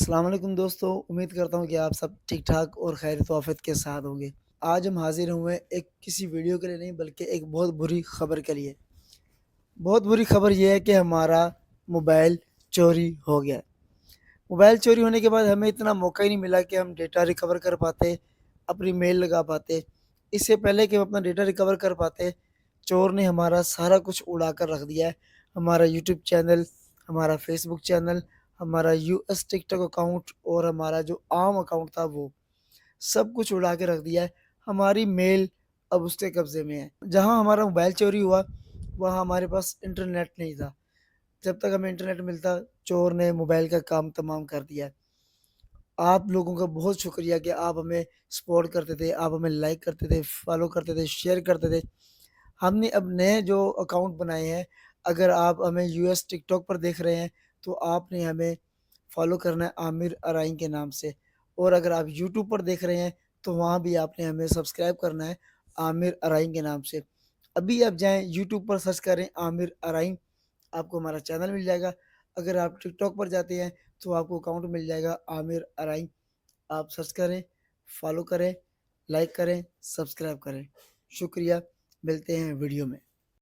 السلام علیکم دوستو، امید کرتا ہوں کہ آپ سب ٹھیک ٹھاک اور خیر و عافیت کے ساتھ ہوں گے۔ آج ہم حاضر ہوئے ایک کسی ویڈیو کے لیے نہیں بلکہ ایک بہت بری خبر کے لیے۔ بہت بری خبر یہ ہے کہ ہمارا موبائل چوری ہو گیا۔ موبائل چوری ہونے کے بعد ہمیں اتنا موقع ہی نہیں ملا کہ ہم ڈیٹا ریکور کر پاتے، اپنی میل لگا پاتے۔ اس سے پہلے کہ ہم اپنا ڈیٹا ریکور کر پاتے، چور نے ہمارا سارا کچھ اڑا کر رکھ دیا ہے۔ ہمارا یوٹیوب چینل، ہمارا فیس بک چینل، ہمارا یو ایس ٹک ٹاک اکاؤنٹ اور ہمارا جو عام اکاؤنٹ تھا وہ سب کچھ اڑا کے رکھ دیا ہے۔ ہماری میل اب اس کے قبضے میں ہے۔ جہاں ہمارا موبائل چوری ہوا وہاں ہمارے پاس انٹرنیٹ نہیں تھا۔ جب تک ہمیں انٹرنیٹ ملتا چور نے موبائل کا کام تمام کر دیا ہے۔ آپ لوگوں کا بہت شکریہ کہ آپ ہمیں سپورٹ کرتے تھے، آپ ہمیں لائک کرتے تھے، فالو کرتے تھے، شیئر کرتے تھے۔ ہم نے اب نئے جو اکاؤنٹ بنائے ہیں، اگر آپ ہمیں یو ایس ٹک ٹاک پر دیکھ رہے ہیں تو آپ نے ہمیں فالو کرنا ہے عامر ارائیں کے نام سے، اور اگر آپ یوٹیوب پر دیکھ رہے ہیں تو وہاں بھی آپ نے ہمیں سبسکرائب کرنا ہے عامر ارائیں کے نام سے۔ ابھی آپ جائیں یوٹیوب پر سرچ کریں عامر ارائیں، آپ کو ہمارا چینل مل جائے گا۔ اگر آپ ٹک ٹاک پر جاتے ہیں تو آپ کو اکاؤنٹ مل جائے گا عامر ارائیں، آپ سرچ کریں، فالو کریں، لائک کریں، سبسکرائب کریں۔ شکریہ، ملتے ہیں ویڈیو میں۔